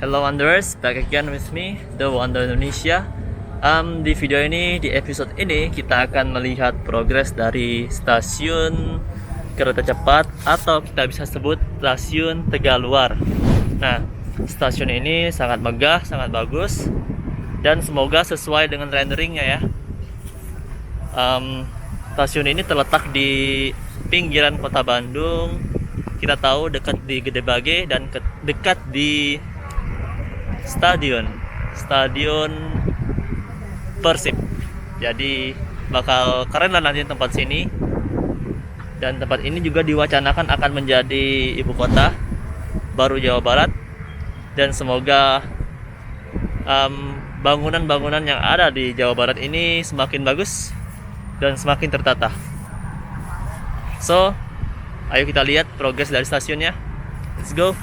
Hello Wanderers, back again with me, The Wonder Indonesia. Di video ini, di episode ini kita akan melihat progres dari stasiun kereta cepat atau kita bisa sebut stasiun Tegalluar. Nah, stasiun ini sangat megah, sangat bagus, dan semoga sesuai dengan renderingnya ya. Stasiun ini terletak di pinggiran kota Bandung. Kita tahu dekat di Gedebage dan dekat di stadion Persib. Jadi bakal keren lah nanti tempat sini. Dan tempat ini juga diwacanakan akan menjadi ibu kota baru Jawa Barat. Dan semoga bangunan-bangunan yang ada di Jawa Barat ini semakin bagus dan semakin tertata. So, ayo kita lihat progres dari stasiunnya. Let's go.